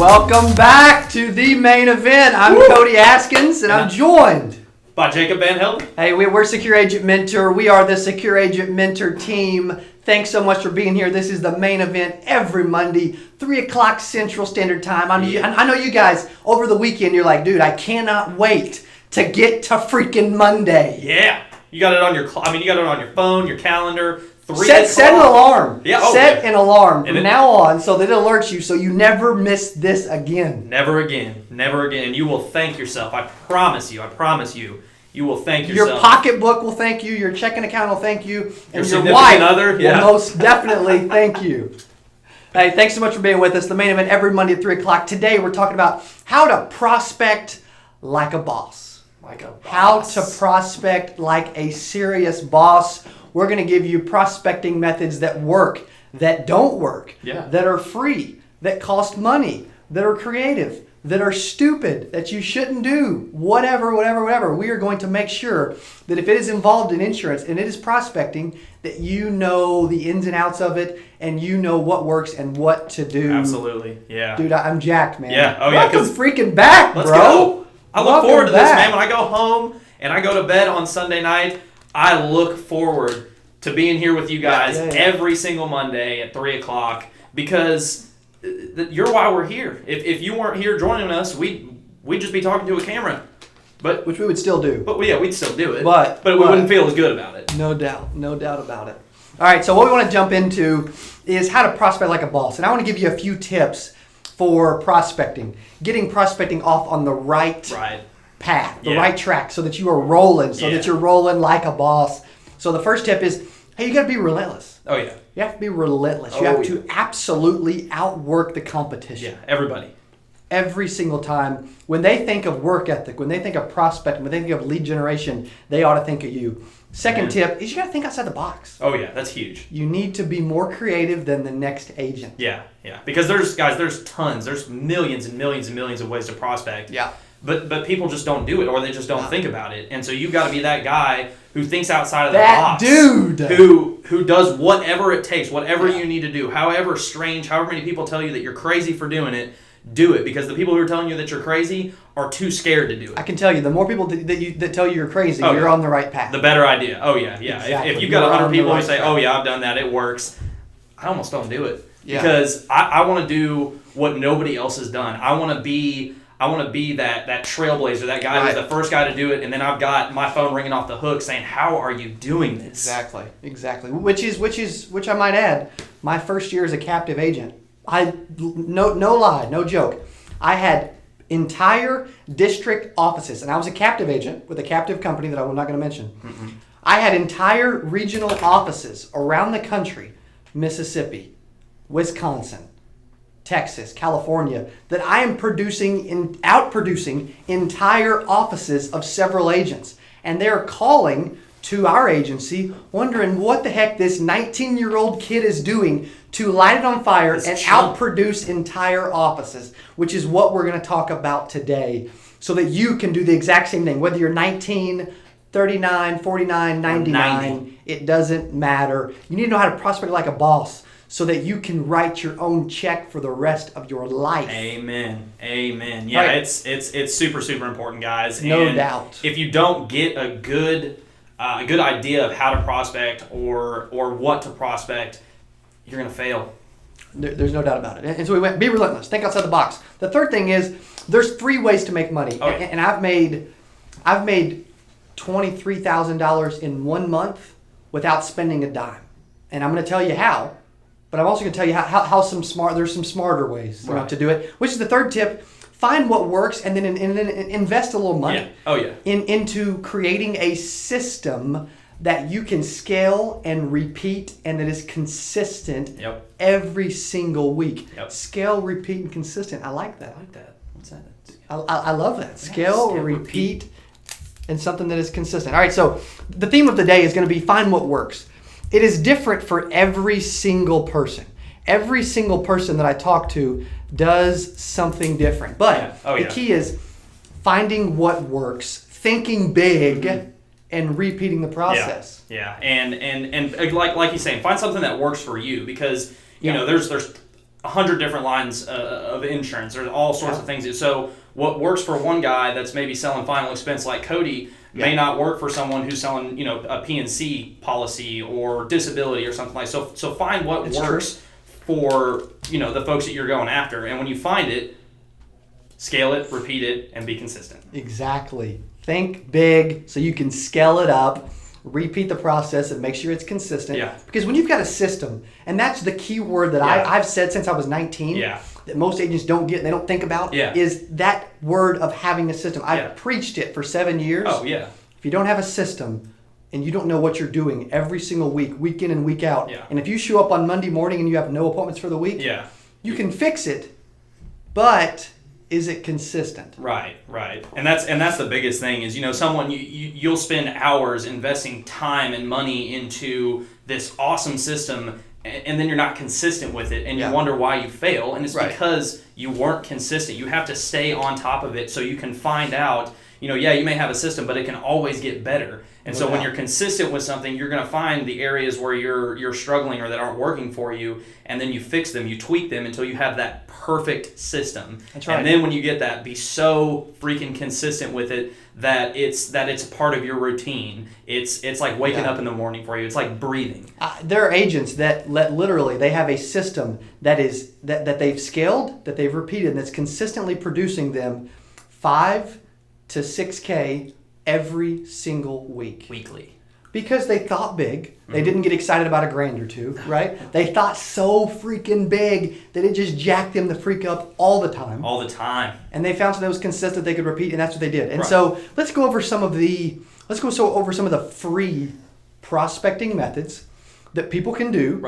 Welcome back to the main event. I'm Cody Askins, and I'm joined by Jacob Van Helden. Hey, we're Secure Agent Mentor. We are the Secure Agent Mentor team. Thanks so much for being here. This is the main event every Monday, 3 o'clock Central Standard Time. I know you guys, over the weekend, you're like, dude, I cannot wait to get to freaking Monday. Yeah. You got it on your phone, your calendar. Set an alarm. Yeah. Set an alarm from now on so that it alerts you so you never miss this again. Never again. And you will thank yourself. I promise you. You will thank yourself. Your pocketbook will thank you. Your checking account will thank you. And your wife will most definitely thank you. Hey, thanks so much for being with us. The main event every Monday at 3 o'clock. Today we're talking about how to prospect like a boss. How to prospect like a serious boss. We're going to give you prospecting methods that work, that don't work, that are free, that cost money, that are creative, that are stupid, that you shouldn't do, whatever. We are going to make sure that if it is involved in insurance and it is prospecting, that you know the ins and outs of it and you know what works and what to do. Absolutely, yeah. Dude, I'm jacked, man. Yeah, Welcome freaking back, bro. Let's go. I look forward to this, man. When I go home and I go to bed on Sunday night, I look forward to being here with you guys every single Monday at 3 o'clock because you're why we're here. If you weren't here joining us, we'd just be talking to a camera. Which we would still do. But we'd still do it. But we wouldn't feel as good about it. No doubt about it. All right, so what we want to jump into is how to prospect like a boss. And I want to give you a few tips for prospecting. Getting prospecting off on the right path, the right track, so that you are rolling, that you're rolling like a boss. So the first tip is, hey, you got to be relentless. Oh, yeah. You have to be relentless. You have to absolutely outwork the competition. Yeah, everybody. Every single time. When they think of work ethic, when they think of prospecting, when they think of lead generation, they ought to think of you. Second tip is you got to think outside the box. Oh, yeah, that's huge. You need to be more creative than the next agent. Yeah. Because there's tons. There's millions and millions and millions of ways to prospect. Yeah. But people just don't do it, or they just don't think about it. And so you've got to be that guy who thinks outside of the box. That dude! Who does whatever it takes, whatever you need to do, however strange, however many people tell you that you're crazy for doing it, do it. Because the people who are telling you that you're crazy are too scared to do it. I can tell you, the more people that tell you you're crazy, you're on the right path. The better idea. Oh, yeah. Exactly. If you've got 100 people who say, oh, yeah, I've done that, it works, I almost don't do it. Yeah. Because I want to do what nobody else has done. I want to be that trailblazer, that guy who's the first guy to do it, and then I've got my phone ringing off the hook saying, "How are you doing this?" Exactly. Which I might add, my first year as a captive agent, no lie, no joke, I had entire district offices, and I was a captive agent with a captive company that I'm not going to mention. Mm-hmm. I had entire regional offices around the country, Mississippi, Wisconsin, Texas, California, that I am outproducing entire offices of several agents. And they're calling to our agency wondering what the heck this 19-year-old kid is doing to light it on fire and outproduce entire offices, which is what we're going to talk about today, so that you can do the exact same thing. Whether you're 19, 39, 49, 99, it doesn't matter. You need to know how to prospect like a boss, so that you can write your own check for the rest of your life. Amen. Yeah, it's super, super important, guys. No doubt. If you don't get a good idea of how to prospect or what to prospect, you're going to fail. There's no doubt about it. And so we went, be relentless, think outside the box. The third thing is, there's 3 ways to make money. Okay. And I've made $23,000 in 1 month without spending a dime. And I'm going to tell you how. But I'm also going to tell you how there's some smarter ways to do it, which is the third tip. Find what works and then invest a little money into creating a system that you can scale and repeat and that is consistent every single week. Yep. Scale, repeat, and consistent. I like that. What's that? I love that. Scale, repeat, and something that is consistent. All right, so the theme of the day is going to be find what works. It is different for every single person. Every single person that I talk to does something different. But the key is finding what works, thinking big, and repeating the process. Yeah. And like you're saying, find something that works for you, because you know there's 100 different lines of insurance. There's all sorts of things. So what works for one guy that's maybe selling final expense like Cody may not work for someone who's selling, you know, a P&C policy or disability or something like that. So find what works for, you know, the folks that you're going after. And when you find it, scale it, repeat it, and be consistent. Exactly. Think big so you can scale it up. Repeat the process and make sure it's consistent. Yeah. Because when you've got a system, and that's the key word that I've said since I was 19, that most agents don't get, they don't think about, is that word of having a system. I've preached it for 7 years. Oh, yeah. If you don't have a system and you don't know what you're doing every single week, week in and week out, and if you show up on Monday morning and you have no appointments for the week, you can fix it, but is it consistent? Right. And that's the biggest thing is, you know, someone you'll spend hours investing time and money into this awesome system, and then you're not consistent with it, and you wonder why you fail, and it's because you weren't consistent. You have to stay on top of it so you can find out, you know, you may have a system, but it can always get better. And so when you're consistent with something, you're going to find the areas where you're struggling or that aren't working for you, and then you fix them, you tweak them until you have that perfect system. That's right. And then when you get that, be so freaking consistent with it that it's a part of your routine. It's like waking up in the morning for you. It's like breathing. There are agents that literally they have a system that they've scaled, that they've repeated, and that's consistently producing them 5 to 6K every single week. Weekly. Because they thought big. They didn't get excited about a grand or two, right? They thought so freaking big that it just jacked them the freak up all the time. All the time. And they found something that was consistent they could repeat, and that's what they did. And so let's go over some of the free prospecting methods that people can do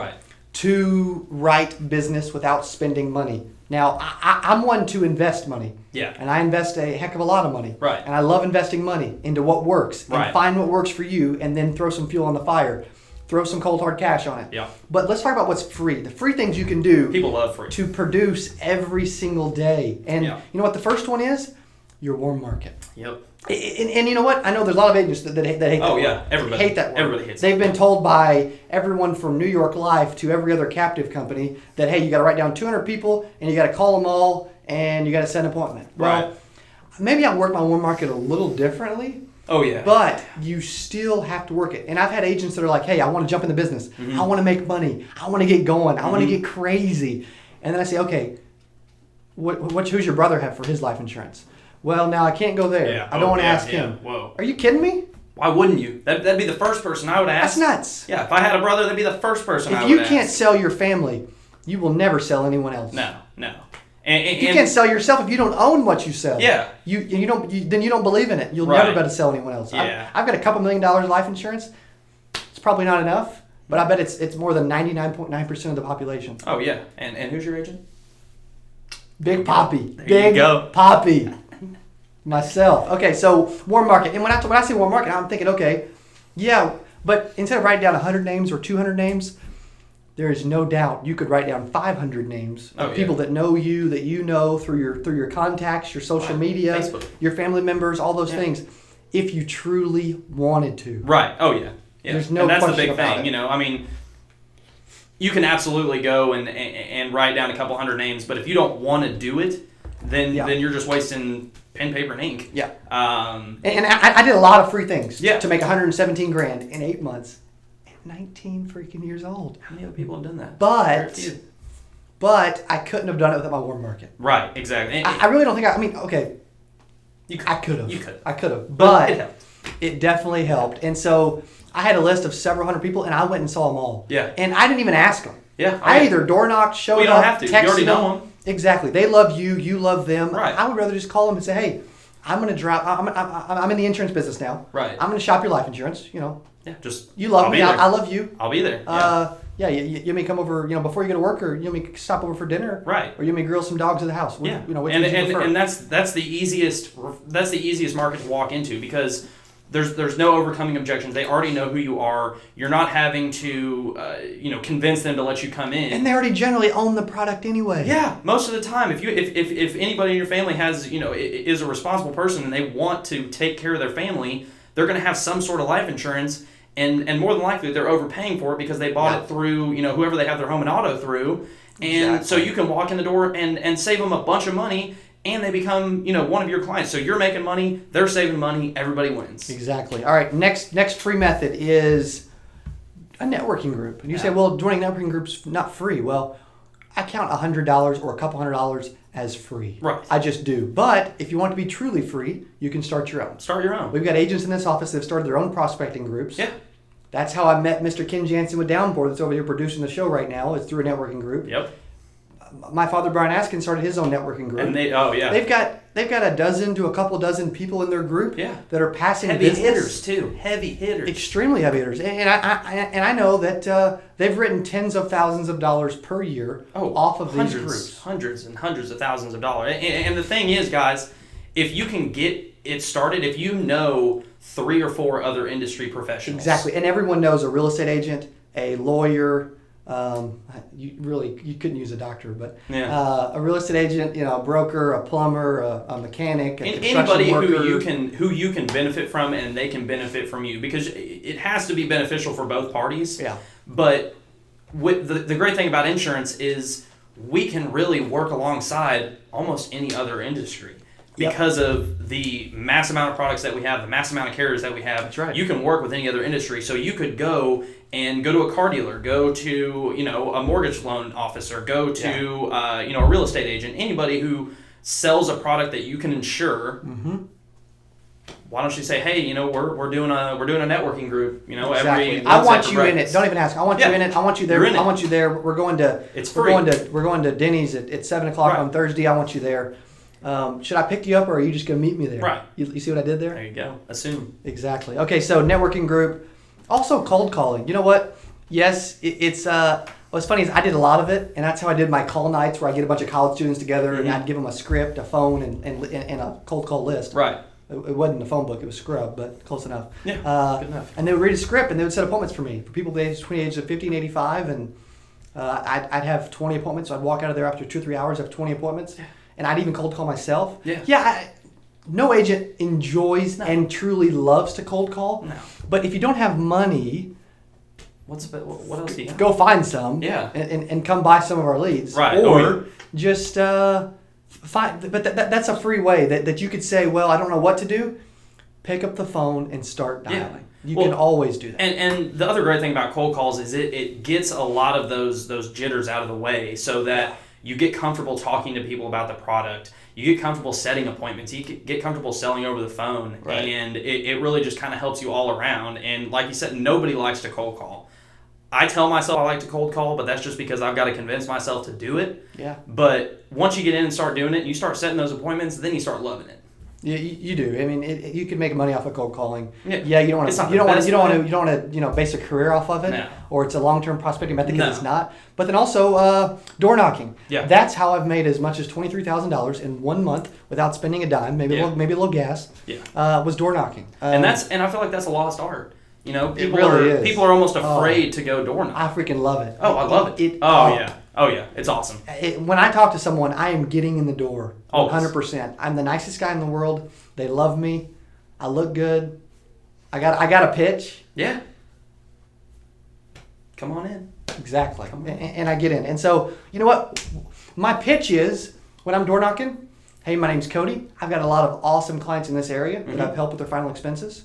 to write business without spending money. Now, I'm one to invest money. Yeah. And I invest a heck of a lot of money. Right. And I love investing money into what works. And find what works for you and then throw some fuel on the fire. Throw some cold hard cash on it. Yeah. But let's talk about what's free. The free things you can do. People love free. To produce every single day. And you know what the first one is? Your warm market. Yep. And you know what? I know there's a lot of agents that hate that word. Oh, yeah. Everybody. Hate that word. Everybody hates They've been told by everyone from New York Life to every other captive company that, hey, you got to write down 200 people and you got to call them all and you got to set an appointment. Well, maybe I work my warm market a little differently. Oh, yeah. But you still have to work it. And I've had agents that are like, hey, I want to jump in the business. I want to make money. I want to get going. I want to get crazy. And then I say, okay, who's your brother have for his life insurance? Well, now I can't go there. Yeah. I don't want to ask him. Whoa. Are you kidding me? Why wouldn't you? That'd be the first person I would ask. That's nuts. Yeah, if I had a brother, that'd be the first person I would ask. If you can't sell your family, you will never sell anyone else. No. If you can't sell yourself, if you don't own what you sell, then you don't believe in it. You'll never be able to sell anyone else. Yeah. I've got a couple $1 million life insurance. It's probably not enough, but I bet it's more than 99.9% of the population. Oh yeah, and who's your agent? Big Poppy. There you go. Poppy. Myself. Okay, so warm market. And when I say warm market, I'm thinking, okay, yeah, but instead of writing down 100 names or 200 names, there is no doubt you could write down 500 names of people that know you, that you know through your contacts, your social media, Facebook, your family members, all those things, if you truly wanted to. Right. Oh yeah. There's no question about it. And that's the big thing. You know, I mean, you can absolutely go and write down a couple hundred names, but if you don't want to do it, then you're just wasting pen, paper, and ink. Yeah. And I did a lot of free things to make 117 grand in 8 months. 19 freaking years old. How many other people have done that? But I couldn't have done it without my warm market. Right, exactly. I really don't think okay. I could have. You could. I could have. But it helped. It definitely helped. And so I had a list of several hundred people, and I went and saw them all. Yeah. And I didn't even ask them. Yeah. I either door knocked, showed up, you don't have to. texted You already know them. Exactly. They love you. You love them. Right. I would rather just call them and say, hey, I'm going to drop. I'm in the insurance business now. Right. I'm going to shop your life insurance. You know. Yeah. Just. You love me. I love you. I'll be there. Yeah. You may come over. You know, before you go to work, or you may stop over for dinner. Right. Or you may grill some dogs at the house. Yeah. You know, which would you prefer? And that's the easiest market to walk into because there's no overcoming objections. They already know who you are. You're not having to convince them to let you come in. And they already generally own the product anyway. Yeah, most of the time. If anybody in your family is a responsible person and they want to take care of their family, they're going to have some sort of life insurance. And more than likely, they're overpaying for it because they bought it through, whoever they have their home and auto through. And so you can walk in the door and save them a bunch of money, and they become, one of your clients. So you're making money, they're saving money, everybody wins. Exactly. All right, next free method is a networking group. And you say, well, joining a networking group's not free. Well, I count $100 or a couple $100 as free. Right. I just do. But if you want to be truly free, you can start your own. Start your own. We've got agents in this office that have started their own prospecting groups. Yeah. That's how I met Mr. Ken Jansen with Downboard that's over here producing the show right now. It's through a networking group. Yep. My father, Brian Askins, started his own networking group. And they've got a dozen to a couple dozen people in their group that are passing heavy business. hitters too. Heavy hitters. Extremely heavy hitters. And I know that they've written tens of thousands of dollars per year off of these groups. Hundreds and hundreds of thousands of dollars. And the thing is, guys, if you can get it started, if you know 3 or 4 other industry professionals. Exactly. And everyone knows a real estate agent, a lawyer. You couldn't use a doctor, but a real estate agent, a broker, a plumber, a mechanic, a anybody construction worker. who you can benefit from, and they can benefit from you, because it has to be beneficial for both parties. Yeah. But with the great thing about insurance is we can really work alongside almost any other industry. Because of the mass amount of products that we have, the mass amount of carriers that we have. That's right. You can work with any other industry. So you could go to a car dealer, go to, a mortgage loan officer, go to, a real estate agent, anybody who sells a product that you can insure. Mm-hmm. Why don't you say, hey, we're doing a networking group, Exactly. every I want you in it. Don't even ask. I want you in it. I want you there. You're in it. I want you there. We're going to. It's free. We're going to Denny's at 7:00 on Thursday. I want you there. Should I pick you up, or are you just going to meet me there? Right. You see what I did there? There you go. Assume. Exactly. Okay, so networking group. Also cold calling. You know what? Yes, it's what's funny is I did a lot of it, and that's how I did my call nights, where I get a bunch of college students together, and I'd give them a script, a phone, and a cold call list. Right. It wasn't a phone book, it was Scrub, but close enough. Yeah, good enough. And they would read a script, and they would set appointments for me, for people between the ages of 50 and 85, and I'd have 20 appointments, so I'd walk out of there after 2 or 3 hours, have 20 appointments. Yeah. And I'd even cold call myself. Yeah. No agent enjoys and truly loves to cold call. No. But if you don't have money, what else do you have? go find some. Yeah. And come buy some of our leads. Right. Or just find. But that's a free way that you could say, well, I don't know what to do. Pick up the phone and start dialing. You can always do that. And the other great thing about cold calls is it gets a lot of those jitters out of the way, so that you get comfortable talking to people about the product. You get comfortable setting appointments. You get comfortable selling over the phone. Right. And it really just kind of helps you all around. And like you said, nobody likes to cold call. I tell myself I like to cold call, but that's just because I've got to convince myself to do it. Yeah. But once you get in and start doing it, you start setting those appointments, then you start loving it. Yeah, you do. I mean, you can make money off of cold calling. Yeah, you don't want to base a career off of it, No. or it's a long-term prospecting method because it's not. But then also door knocking. Yeah, that's how I've made as much as $23,000 in 1 month without spending a dime, maybe a little gas. Yeah, was door knocking, and I feel like that's a lost art. People are almost afraid to go door knocking. I freaking love it. Oh, I love it. Oh yeah, it's awesome. When I talk to someone, I am getting in the door 100%. I'm the nicest guy in the world. They love me. I look good. I got a pitch. Yeah. Come on in. Exactly. And I get in. And so, you know what? My pitch is, when I'm door knocking, hey, my name's Cody. I've got a lot of awesome clients in this area that I've helped with their final expenses.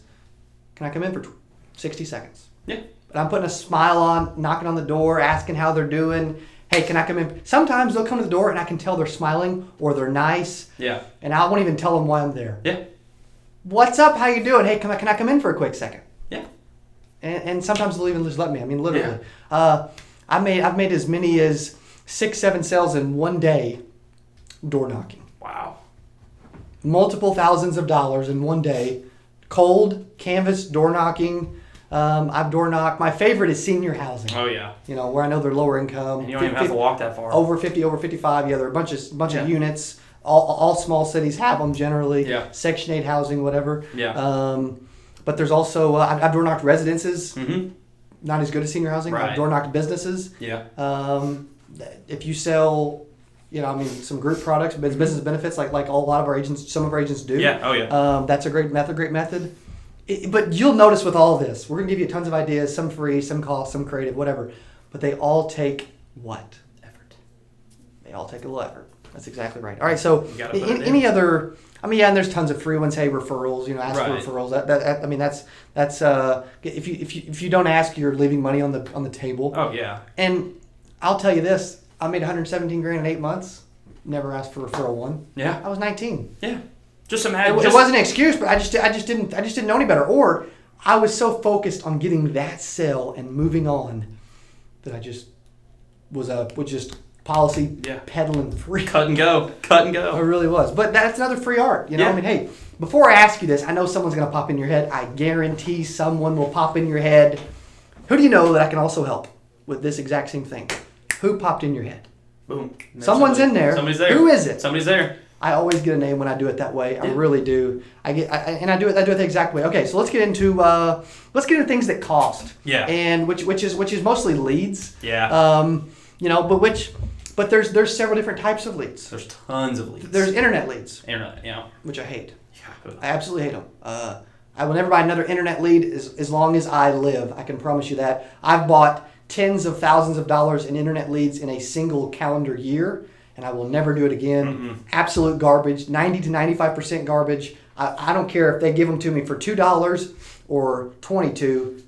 Can I come in for 60 seconds? Yeah. But I'm putting a smile on, knocking on the door, asking how they're doing. Hey, can I come in? Sometimes they'll come to the door and I can tell they're smiling or they're nice. Yeah. And I won't even tell them why I'm there. Yeah. What's up? How you doing? Hey, can I come in for a quick second? Yeah. And sometimes they'll even just let me. I mean, literally. Yeah. I've made as many as 6-7 sales in one day door knocking. Wow. Multiple thousands of dollars in one day. Cold, canvas, door knocking. I've door knocked. My favorite is senior housing. Oh yeah. Where I know they're lower income. And you don't even have to walk that far. Over 50, over 55. Yeah, there are a bunch of units. All small cities have them generally. Yeah. Section 8 housing, whatever. Yeah. But there's also I've door knocked residences. Mm-hmm. Not as good as senior housing. Right. I've door knocked businesses. Yeah. If you sell, some group products, business benefits, like a lot of our agents, some of our agents do. Yeah. Oh yeah. That's a great method. But you'll notice with all this, we're going to give you tons of ideas, some free, some cost, some creative, whatever. But they all take what? They all take a little effort. That's exactly right. All right, so any other? I mean, yeah, and there's tons of free ones. Hey, referrals. Ask for referrals. That I mean, that's if you don't ask, you're leaving money on the table. Oh yeah. And I'll tell you this: I made $117,000 in 8 months. Never asked for referral one. Yeah. I was 19. Yeah. Just imagine. It wasn't an excuse, but I just didn't know any better, or I was so focused on getting that sale and moving on that I just was just policy peddling free. Cut and go. It really was. But that's another free art. I mean, hey, before I ask you this, I know someone's going to pop in your head. I guarantee someone will pop in your head. Who do you know that I can also help with this exact same thing? Who popped in your head? Boom. Someone's in there. Somebody's there. Who is it? Somebody's there. I always get a name when I do it that way. I really do. I do it the exact way. Okay, so let's get into things that cost. Yeah. And which is mostly leads. Yeah. But there's several different types of leads. There's tons of leads. There's internet leads. Internet, yeah. Which I hate. Yeah. I absolutely hate them. I will never buy another internet lead as long as I live. I can promise you that. I've bought tens of thousands of dollars in internet leads in a single calendar year, and I will never do it again. Mm-mm. Absolute garbage, 90 to 95% garbage. I don't care if they give them to me for $2 or $22.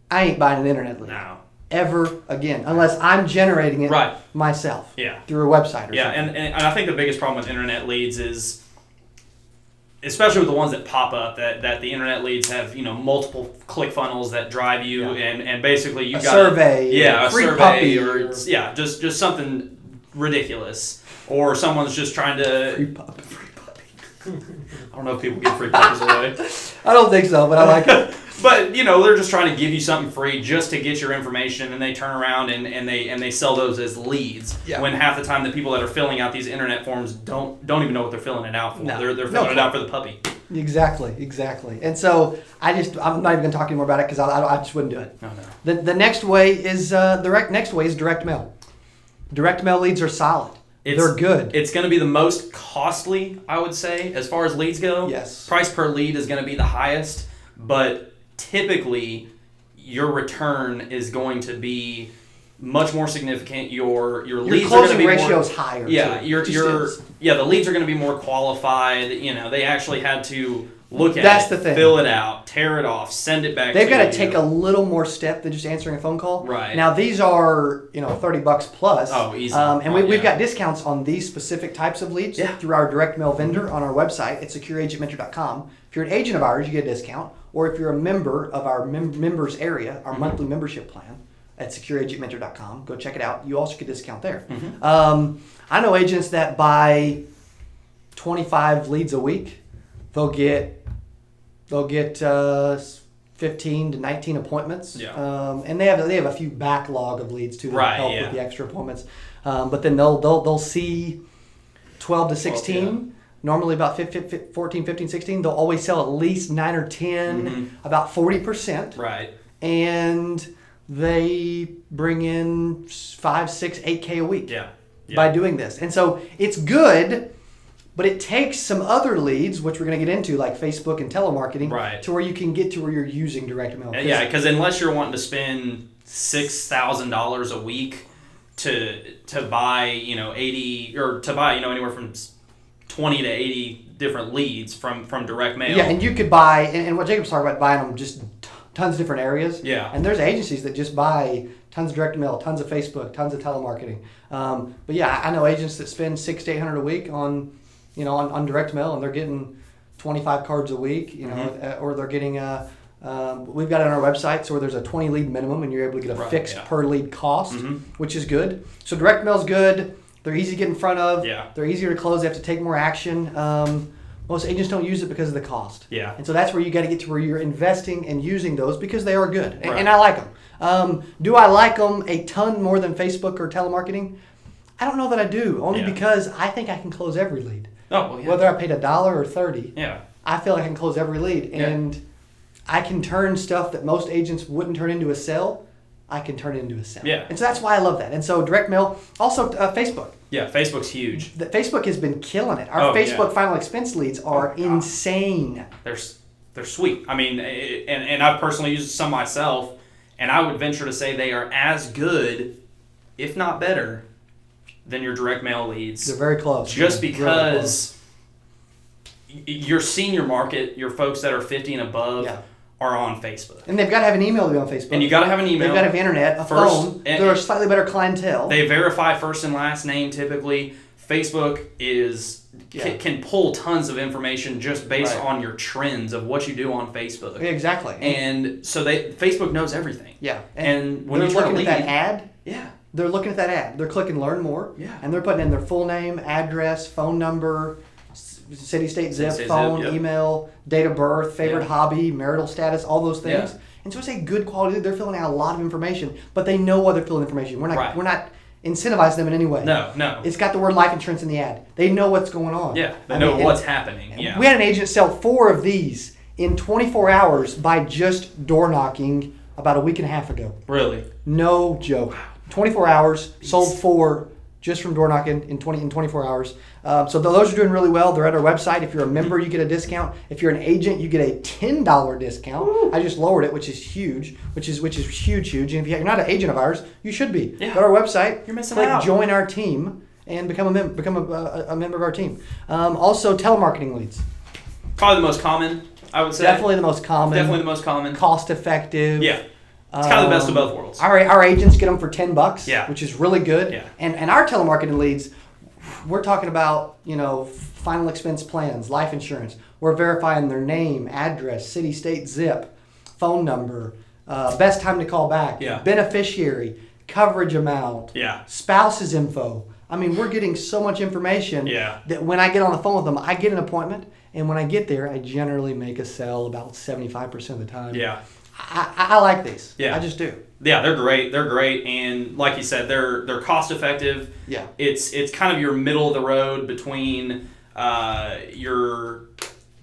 I ain't buying an internet lead. No. Ever again, unless I'm generating it myself through a website or something. And I think the biggest problem with internet leads is, especially with the ones that pop up, that the internet leads have multiple click funnels that drive you, and basically you've got survey, a free survey, puppy, or just something ridiculous, or someone's just trying to free puppy. I don't know if people give free puppies away. I don't think so, but I like it. But they're just trying to give you something free just to get your information, and they turn around and they sell those as leads. Yeah. When half the time the people that are filling out these internet forms don't even know what they're filling it out for. No. They're filling it out for the puppy. Exactly. And so I'm not even going to talk anymore about it because I just wouldn't do it. Oh, no. The next way is direct mail. Direct mail leads are solid. They're good. It's going to be the most costly, I would say, as far as leads go. Yes. Price per lead is going to be the highest, but typically your return is going to be much more significant. Your leads are going to be ratio is higher. Yeah, too. The leads are going to be more qualified. They actually had to look at That's it, the thing. fill it out, tear it off, send it back. They've got to take a little more step than just answering a phone call. Right. Now these are $30 plus. Oh, easy. And we've got discounts on these specific types of leads through our direct mail vendor on our website at secureagentmentor.com. If you're an agent of ours, you get a discount. Or if you're a member of our members area, our monthly membership plan at secureagentmentor.com, go check it out. You also get a discount there. Mm-hmm. I know agents that buy 25 leads a week. They'll get 15 to 19 appointments. Yeah. And they have a few backlog of leads too that help with the extra appointments. But then they'll see 12 to 16. Normally about 14, 15, 16. They'll always sell at least 9 or 10, about 40%. Right. And they bring in 5, 6, 8K a week by doing this. And so it's good, but it takes some other leads, which we're going to get into, like Facebook and telemarketing, to where you can get to where you're using direct mail. Yeah, because unless you're wanting to spend $6,000 a week to buy 80 or to buy anywhere from 20 to 80 different leads from direct mail. Yeah, and you could buy, and what Jacob's talking about, buying them just tons of different areas. Yeah. And there's agencies that just buy tons of direct mail, tons of Facebook, tons of telemarketing. But yeah, I know agents that spend $600 to $800 a week on direct mail, and they're getting 25 cards a week, or they're getting we've got it on our website, so where there's a 20 lead minimum, and you're able to get a fixed per lead cost, which is good. So direct mail's good. They're easy to get in front of. Yeah. They're easier to close. They have to take more action. Most agents don't use it because of the cost. Yeah. And so that's where you got to get to where you're investing and using those because they are good. And I like them. Do I like them a ton more than Facebook or telemarketing? I don't know that I do, only because I think I can close every lead. Oh, well, yeah. Whether I paid $1 or $30, yeah. I feel like I can close every lead. And I can turn stuff that most agents wouldn't turn into a sale, I can turn it into a sale. Yeah. And so that's why I love that. And so direct mail, also Facebook. Yeah, Facebook's huge. Facebook has been killing it. Our Facebook final expense leads are insane. They're sweet. I mean, and I've personally used some myself, and I would venture to say they are as good, if not better, than your direct mail leads. They're very close. Just because your senior market, your folks that are 50 and above, are on Facebook. And they've got to have an email to be on Facebook. And you got to have an email. They've got to have internet, a phone. They're a slightly better clientele. They verify first and last name typically. Facebook can pull tons of information just based on your trends of what you do on Facebook. Exactly. And so Facebook knows everything. Yeah. And when they're you looking at that ad, yeah. They're looking at that ad. They're clicking learn more. Yeah. And they're putting in their full name, address, phone number, city, state, zip, phone, email, date of birth, favorite hobby, marital status, all those things. Yeah. And so it's a good quality. They're filling out a lot of information, but they know why they're filling information. We're not incentivizing them in any way. No. It's got the word life insurance in the ad. They know what's going on. Yeah, they know what's happening. Yeah. We had an agent sell 4 of these in 24 hours by just door knocking about a week and a half ago. Really? No joke. Wow. 24 hours, sold 4 just from door knocking in 24 hours. So those are doing really well. They're at our website. If you're a member, you get a discount. If you're an agent, you get a $10 discount. Woo. I just lowered it, which is huge. Which is huge. And if you're not an agent of ours, you should be. Yeah. Go to our website. You're missing out. Join our team and become a member of our team. Also, telemarketing leads. Probably the most common, I would say. Definitely the most common. Cost effective. Yeah. It's kind of the best of both worlds. Our agents get them for $10, which is really good. Yeah. And our telemarketing leads, we're talking about, final expense plans, life insurance. We're verifying their name, address, city, state, zip, phone number, best time to call back, beneficiary, coverage amount, spouse's info. I mean, we're getting so much information that when I get on the phone with them, I get an appointment. And when I get there, I generally make a sale about 75% of the time. Yeah. I like these. Yeah. I just do. Yeah, they're great, and like you said, they're cost effective. Yeah. It's kind of your middle of the road between your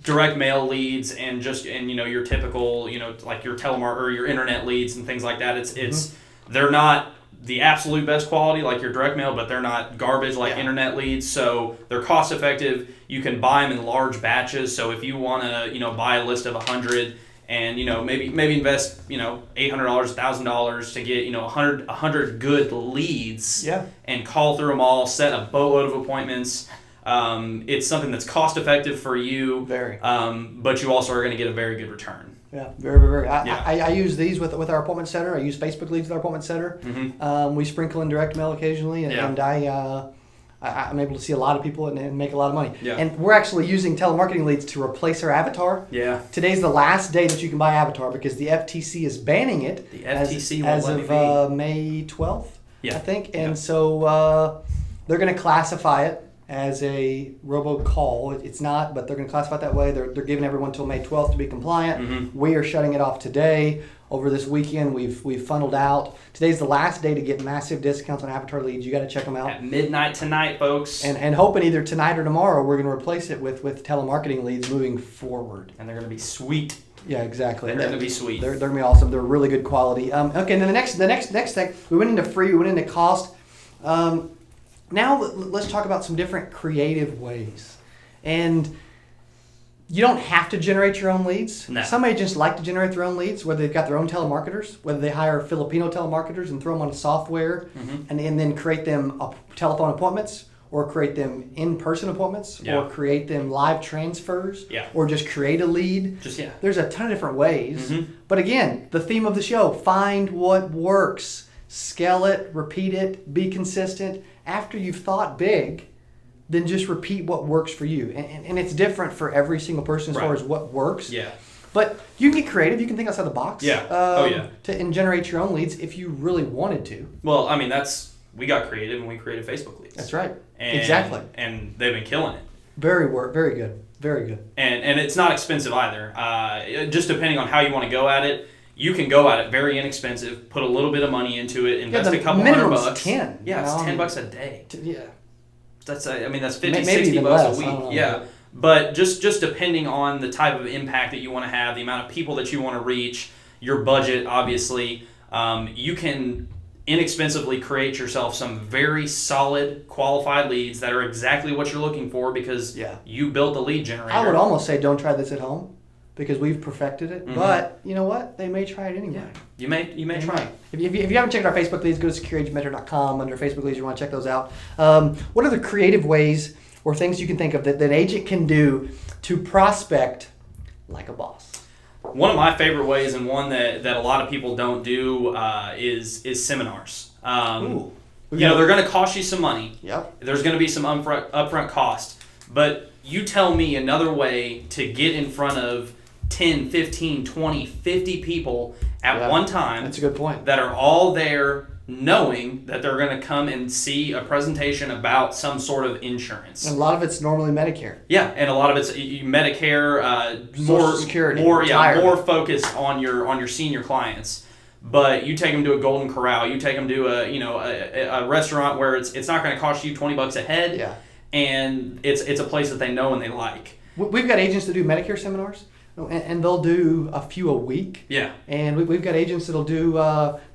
direct mail leads and your typical like your telemark or your internet leads and things like that. It's they're not the absolute best quality like your direct mail, but they're not garbage like internet leads. So they're cost effective. You can buy them in large batches. So if you want to buy a list of 100. And maybe invest $800, $1,000 to get 100 good leads. Yeah. And call through them all, set a boatload of appointments. It's something that's cost effective for you. Very. But you also are going to get a very good return. Yeah, very, very. I use these with our appointment center. I use Facebook leads with our appointment center. Mm-hmm. We sprinkle in direct mail occasionally, and I'm able to see a lot of people and make a lot of money. Yeah. And we're actually using telemarketing leads to replace our avatar. Yeah. Today's the last day that you can buy avatar because the FTC is banning it. The FTC as of May 12th, I think. And so they're going to classify it as a robocall. It's not, but they're going to classify it that way. They're giving everyone until May 12th to be compliant. Mm-hmm. We are shutting it off today. Over this weekend, we've funneled out. Today's the last day to get massive discounts on avatar leads. You got to check them out. At midnight tonight, folks. And hoping either tonight or tomorrow, we're going to replace it with telemarketing leads moving forward. And they're going to be sweet. Yeah, exactly. They're going to be sweet. They're going to be awesome. They're really good quality. Okay, and then the next thing, we went into free, we went into cost. Now let's talk about some different creative ways. And you don't have to generate your own leads. No. Some agents like to generate their own leads, whether they've got their own telemarketers, whether they hire Filipino telemarketers and throw them on software and then create them telephone appointments, or create them in-person appointments, or create them live transfers, or just create a lead. There's a ton of different ways. Mm-hmm. But again, the theme of the show, find what works. Scale it, repeat it, be consistent. After you've thought big, then just repeat what works for you. And it's different for every single person as far as what works. Yeah. But you can get creative. You can think outside the box. Yeah. And generate your own leads if you really wanted to. Well, I mean, we got creative and we created Facebook leads. That's right. Exactly. And they've been killing it. Very good. Very good. And it's not expensive either. Just depending on how you want to go at it. You can go at it very inexpensive, put a little bit of money into it, invest a couple $100. $10. Yeah, it's $10 a day. Yeah. That's $50, maybe $60 less, a week. Yeah. But just depending on the type of impact that you want to have, the amount of people that you want to reach, your budget, obviously, you can inexpensively create yourself some very solid, qualified leads that are exactly what you're looking for because you built the lead generator. I would almost say don't try this at home. because we've perfected it. But you know what? They may try it anyway. Yeah. You may try. If you haven't checked our Facebook leads, go to secureagentmentor.com. Under Facebook leads, you want to check those out. What are the creative ways or things you can think of that an agent can do to prospect like a boss? One of my favorite ways, and one that a lot of people don't do, is seminars. They're going to cost you some money. Yep. There's going to be some upfront cost. But you tell me another way to get in front of 10, 15, 20, 50 people at one time. That's a good point. That are all there knowing that they're going to come and see a presentation about some sort of insurance. And a lot of it's normally Medicare. Yeah, and a lot of it's Medicare, Social Security, more focused on your senior clients. But you take them to a Golden Corral, you take them to a restaurant where it's not going to cost you $20 a head. Yeah. And it's a place that they know and they like. We've got agents that do Medicare seminars, and they'll do a few a week. Yeah. And we've got agents that'll do.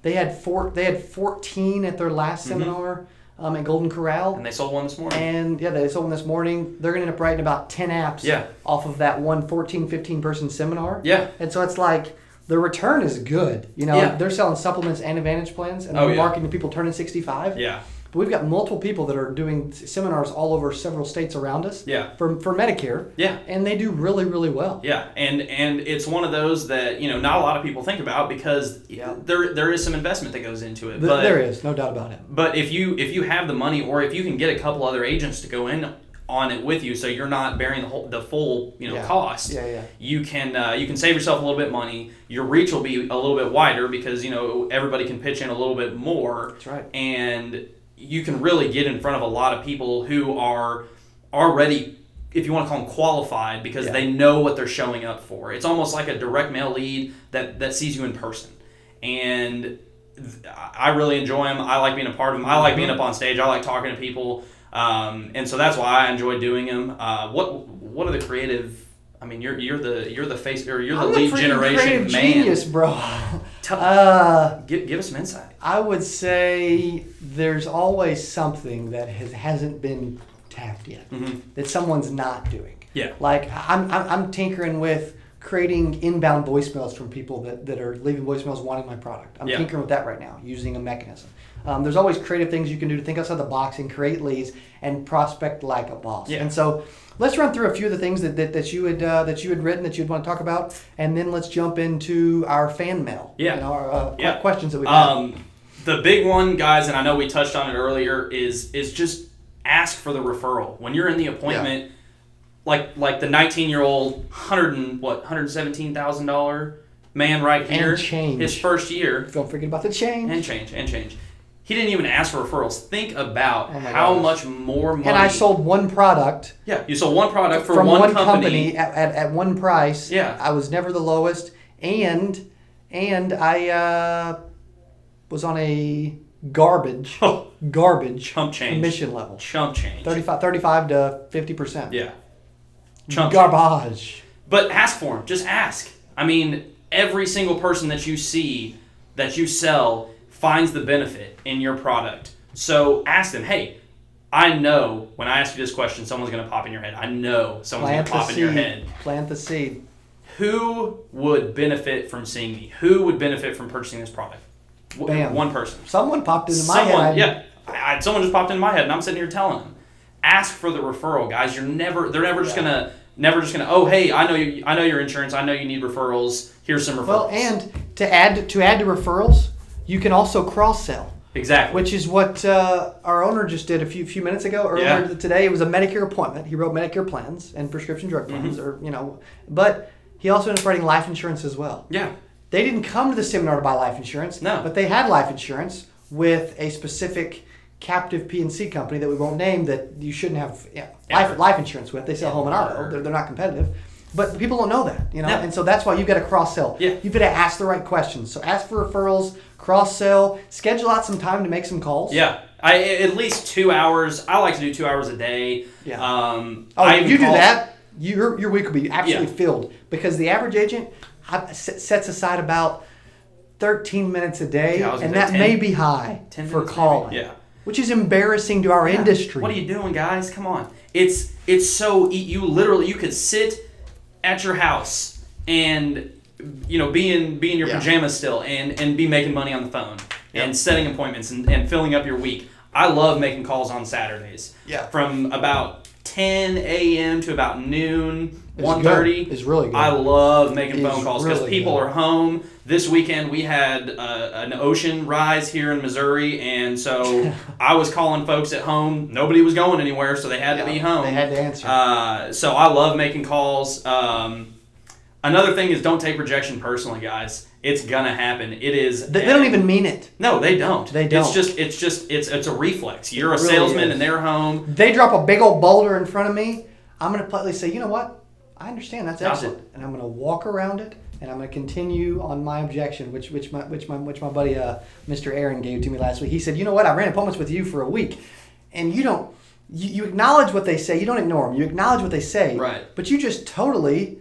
They had 14 at their last seminar at Golden Corral. And they sold one this morning. And they sold one this morning. They're going to end up writing about 10 apps off of that one 14, 15 person seminar. Yeah. And so it's like the return is good. They're selling supplements and Advantage plans, and they're marketing to people turning 65. Yeah. But we've got multiple people that are doing seminars all over several states around us for Medicare. Yeah. And they do really, really well. Yeah. And it's one of those that, not a lot of people think about because there is some investment that goes into it. But there is, no doubt about it. But if you have the money, or if you can get a couple other agents to go in on it with you, so you're not bearing the full cost. You can save yourself a little bit of money. Your reach will be a little bit wider because everybody can pitch in a little bit more. That's right. And you can really get in front of a lot of people who are already, if you want to call them, qualified because they know what they're showing up for. It's almost like a direct mail lead that sees you in person. And I really enjoy them. I like being a part of them. I like being up on stage. I like talking to people. And so that's why I enjoy doing them. What are the creative? I mean, you're the face, or you're the lead generation creative man. Genius, bro. Give us some insight. I would say there's always something that hasn't been tapped yet that someone's not doing. Yeah. Like I'm tinkering with creating inbound voicemails from people that are leaving voicemails wanting my product. I'm tinkering with that right now using a mechanism. There's always creative things you can do to think outside the box and create leads and prospect like a boss. Yeah. And so let's run through a few of the things that you had written that you'd want to talk about, and then let's jump into our fan mail. Yeah. Our questions that we have. The big one, guys, and I know we touched on it earlier, is just ask for the referral when you're in the appointment. Yeah. Like the 19-year-old $117,000 man right here, and change. His first year. Don't forget about the change. And change. He didn't even ask for referrals. Think about how much more money. And I sold one product. Yeah, you sold one product from one company at one price. Yeah. I was never the lowest, and I was on a garbage chump change commission level. Chump change. 35 to 50%. Yeah. Chump garbage. Change. But ask for them. Just ask. I mean, every single person that you see that you sell finds the benefit in your product. So ask them, hey, I know when I ask you this question, someone's going to pop in your head. I know someone's going to pop in your head. Plant the seed. Who would benefit from seeing me? Who would benefit from purchasing this product? Bam. One person. Someone popped into my head. Yeah. Someone just popped into my head, and I'm sitting here telling them. Ask for the referral, guys. They're never just gonna. Oh, hey, I know your insurance. I know you need referrals. Here's some referrals. Well, and to add to referrals, you can also cross sell. Exactly. Which is what our owner just did a few minutes ago. Earlier today, it was a Medicare appointment. He wrote Medicare plans and prescription drug plans, but he also ended up writing life insurance as well. Yeah. They didn't come to the seminar to buy life insurance. No. But they had life insurance with a specific captive P&C company that we won't name that you shouldn't have life insurance with. They sell home and auto. They're not competitive. But people don't know that, No. And so that's why you've got to cross-sell. Yeah. You've got to ask the right questions. So ask for referrals, cross-sell, schedule out some time to make some calls. Yeah. At least 2 hours. I like to do 2 hours a day. Yeah. If you do that, your week will be absolutely filled, because the average agent sets aside about 13 minutes a day, and that 10, may be high for calling. Yeah. Which is embarrassing to our industry. What are you doing, guys? Come on. It's so you could sit at your house and be in your pajamas still and be making money on the phone and setting appointments and filling up your week. I love making calls on Saturdays. Yeah. From about 10 a.m. to about noon, 1:30. It's really good. I love making phone calls because really people good. are home. This weekend we had an ocean rise here in Missouri, and so I was calling folks at home. Nobody was going anywhere, so they had to be home. They had to answer. So I love making calls. Another thing is don't take rejection personally, guys. It's gonna happen. It is. They don't even mean it. No, they don't. They don't. It's a reflex. You're a really salesman is. and they're home. They drop a big old boulder in front of me. I'm gonna politely say, you know what? I understand. That's excellent. And I'm gonna walk around it, and I'm gonna continue on my objection, which my buddy Mr. Aaron gave to me last week. He said, you know what? I ran appointments with you for a week, and you acknowledge what they say. You don't ignore them. You acknowledge what they say. Right. But you just totally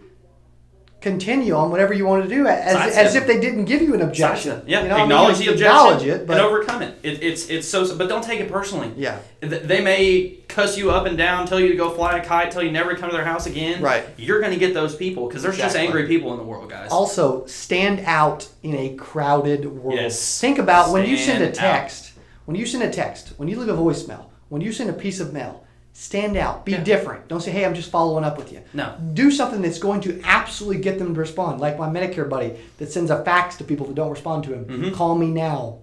continue on whatever you want to do as if they didn't give you an objection. Yeah, acknowledge the objection acknowledge it, but and overcome it. It's so, but don't take it personally. Yeah. They may cuss you up and down, tell you to go fly a kite, tell you never to come to their house again. Right. You're going to get those people because there's just angry people in the world, guys. Also, stand out in a crowded world. Yes. Think about when you send a Stand text, when you leave a voicemail, when you send a piece of mail, stand out. Be different. Don't say, hey, I'm just following up with you. No. Do something that's going to absolutely get them to respond. Like my Medicare buddy that sends a fax to people that don't respond to him. Mm-hmm. Call me now.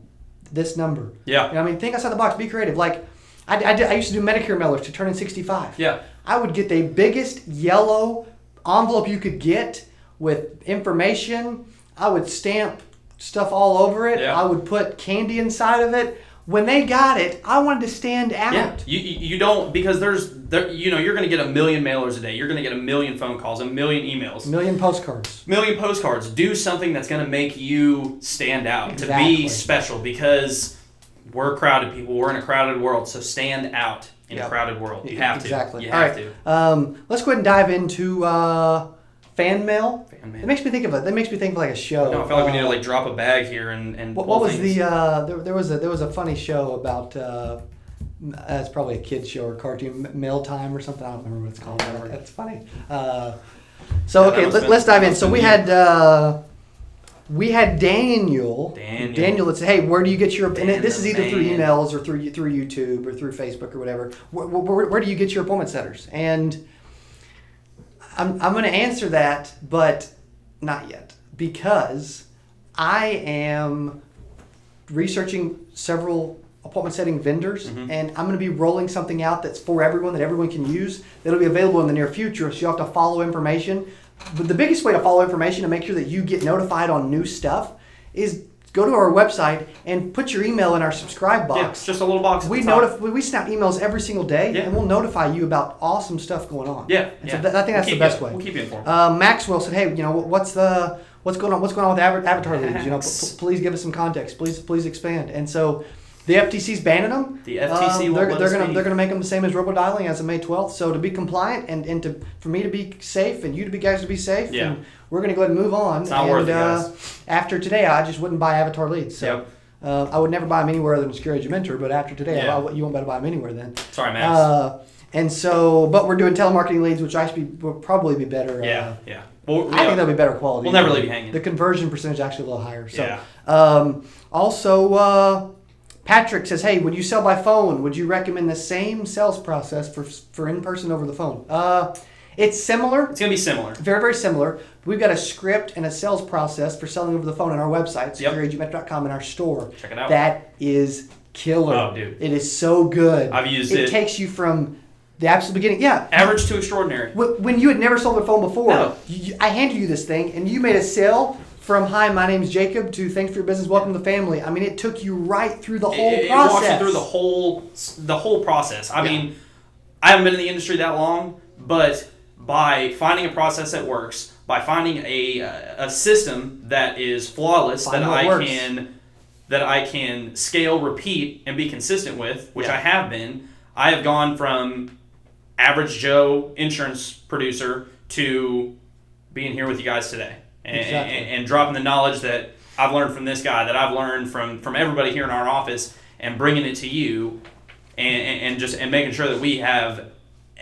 This number. Yeah. Think outside the box. Be creative. Like, I used to do Medicare mailers to turning 65. Yeah. I would get the biggest yellow envelope you could get with information. I would stamp stuff all over it. Yeah. I would put candy inside of it. When they got it, I wanted to stand out. Yeah, you don't, because you're going to get a million mailers a day. You're going to get a million phone calls, a million emails. A million postcards. Million postcards. Do something that's going to make you stand out, Exactly. to be special, because we're crowded people. We're in a crowded world, so stand out in a crowded world. You have to. Exactly. You All have right. to. Let's go ahead and dive into fan mail. Fan mail. It makes me think of like a show. No, I feel like we need to drop a bag here and What pull was things. there was a funny show about it's probably a kid's show or cartoon, Mail Time or something. I don't remember what it's called. That's funny. Let's dive in. So we had Daniel. Daniel that said, hey, where do you get your opinion? This is either through emails or through YouTube or through Facebook or whatever. Where do you get your appointment setters? And I'm going to answer that, but not yet, because I am researching several appointment setting vendors, and I'm going to be rolling something out that's for everyone, that everyone can use, that'll be available in the near future, so you have to follow information. But the biggest way to follow information to make sure that you get notified on new stuff is go to our website and put your email in our subscribe box. Yeah, it's just a little box. We snap emails every single day, and we'll notify you about awesome stuff going on. Yeah, So I think that's the best way. We'll keep you informed. Maxwell said, "Hey, what's going on? What's going on with avatar leads? Please give us some context. Please expand." And so, the FTC's banning them. The FTC won't let us they're speak. gonna make them the same as robodialing as of May 12th. So to be compliant and for me to be safe and you guys to be safe, and we're gonna go ahead and move on. It's not worth it, guys. After today, I just wouldn't buy avatar leads. So I would never buy them anywhere other than Secure Agent Mentor. But after today, you won't better buy them anywhere then. Sorry, Max. And so, but we're doing telemarketing leads, which will probably be better. Yeah. Well, I think that'll be better quality. We'll never leave you hanging. The conversion percentage is actually a little higher. So, also, Patrick says, hey, when you sell by phone, would you recommend the same sales process for in-person over the phone? It's similar. It's going to be similar. Very, very similar. We've got a script and a sales process for selling over the phone on our website, secureagentmetro.com, in our store. Check it out. That is killer. Oh, dude. It is so good. I've used it. It takes you from the absolute beginning. Yeah. Average to extraordinary. When you had never sold a phone before, No. I handed you this thing, and you made a sale from, hi, my name's Jacob, to thanks for your business, welcome to the family. I mean, it took you right through the whole process. It walks you through the whole process. I mean, I haven't been in the industry that long, but by finding a process that works, by finding a system that is flawless, that I can scale, repeat, and be consistent with, which I have been, I have gone from average Joe insurance producer to being here with you guys today. And dropping the knowledge that I've learned from this guy, that I've learned from everybody here in our office, and bringing it to you, and making sure that we have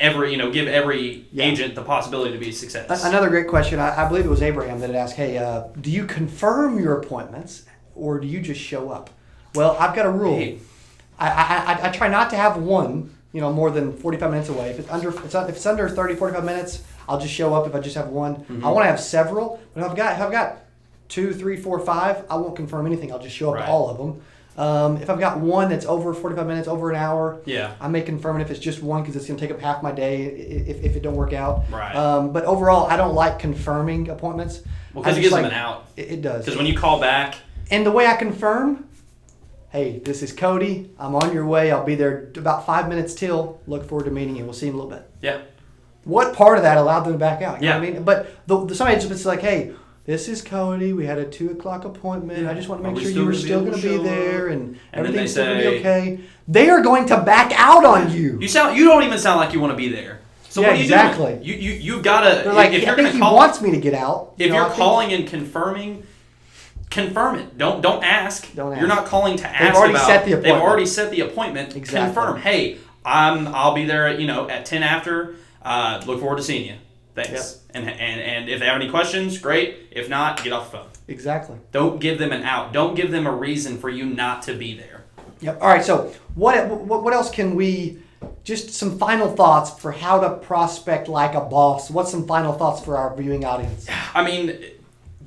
give every agent the possibility to be a success. Another great question. I believe it was Abraham that had asked, hey, do you confirm your appointments or do you just show up? Well, I've got a rule. Hey. I try not to have one, more than 45 minutes away. If it's under 30, 45 minutes, I'll just show up if I just have one. Mm-hmm. I want to have several, but if I've got 2, 3, 4, 5, I won't confirm anything. I'll just show up to all of them. If I've got one that's over 45 minutes, over an hour, I may confirm it if it's just one because it's going to take up half my day if it don't work out. Right. But overall, I don't like confirming appointments. Well, because it gives them an out. It does. Because when you call back. And the way I confirm, hey, this is Cody. I'm on your way. I'll be there about 5 minutes till. Look forward to meeting you. We'll see you in a little bit. Yeah. What part of that allowed them to back out? You know what I mean? But some agents it's like, hey, this is Cody. We had a 2:00 appointment. I just want to make sure you were still going to be there and everything's still going to be okay. They are going to back out on you. You don't even sound like you want to be there. So what are you exactly. doing? You've got to. They're like, I think he wants me to get out. If you're calling and confirming, confirm it. Don't ask. Don't ask. You're not calling to ask. They've already set the appointment. Exactly. Confirm. Hey, I'll be there. At 10 after. Look forward to seeing you. Thanks. Yep. And if they have any questions, great. If not, get off the phone. Exactly. Don't give them an out. Don't give them a reason for you not to be there. Yep. All right. So what else can we? Just some final thoughts for how to prospect like a boss. What's some final thoughts for our viewing audience? I mean,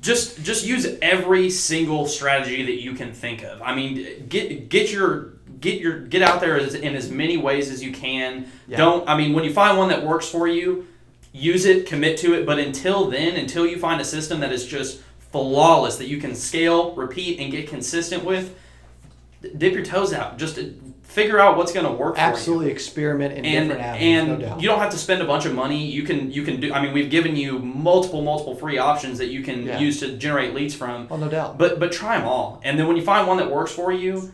just use every single strategy that you can think of. I mean, get out there in as many ways as you can. Yeah. When you find one that works for you, use it, commit to it. But until you find a system that is just flawless, that you can scale, repeat, and get consistent with, dip your toes out. Just figure out what's going to work for you. Absolutely experiment in different avenues, no doubt. You don't have to spend a bunch of money. You can do. I mean, we've given you multiple free options that you can use to generate leads from. Oh, no doubt. But try them all, and then when you find one that works for you,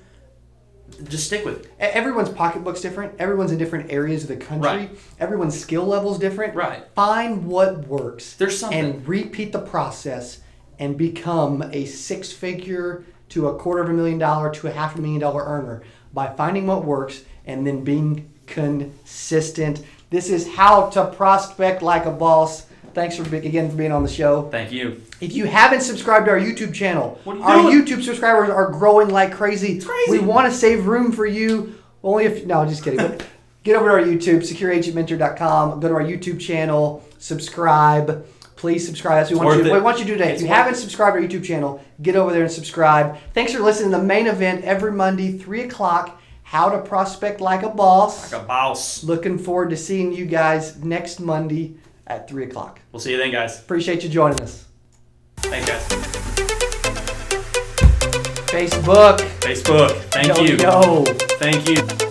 just stick with it. Everyone's pocketbook's different. Everyone's in different areas of the country. Right. Everyone's skill level's different. Right. Find what works. There's something. And repeat the process and become a 6-figure to a $250,000 to a $500,000 earner by finding what works and then being consistent. This is how to prospect like a boss. Thanks for being on the show. Thank you. If you haven't subscribed to our YouTube channel, our YouTube subscribers are growing like crazy. It's crazy. We want to save room for you. Just kidding. But get over to our YouTube, secureagentmentor.com. Go to our YouTube channel, subscribe. Please subscribe. That's what we want you to do today. If you haven't subscribed to our YouTube channel, get over there and subscribe. Thanks for listening to the main event every Monday, 3 o'clock. How to prospect like a boss. Like a boss. Looking forward to seeing you guys next Monday at 3 o'clock. We'll see you then, guys. Appreciate you joining us. Thanks, guys. Facebook. Thank you. Yo. Thank you.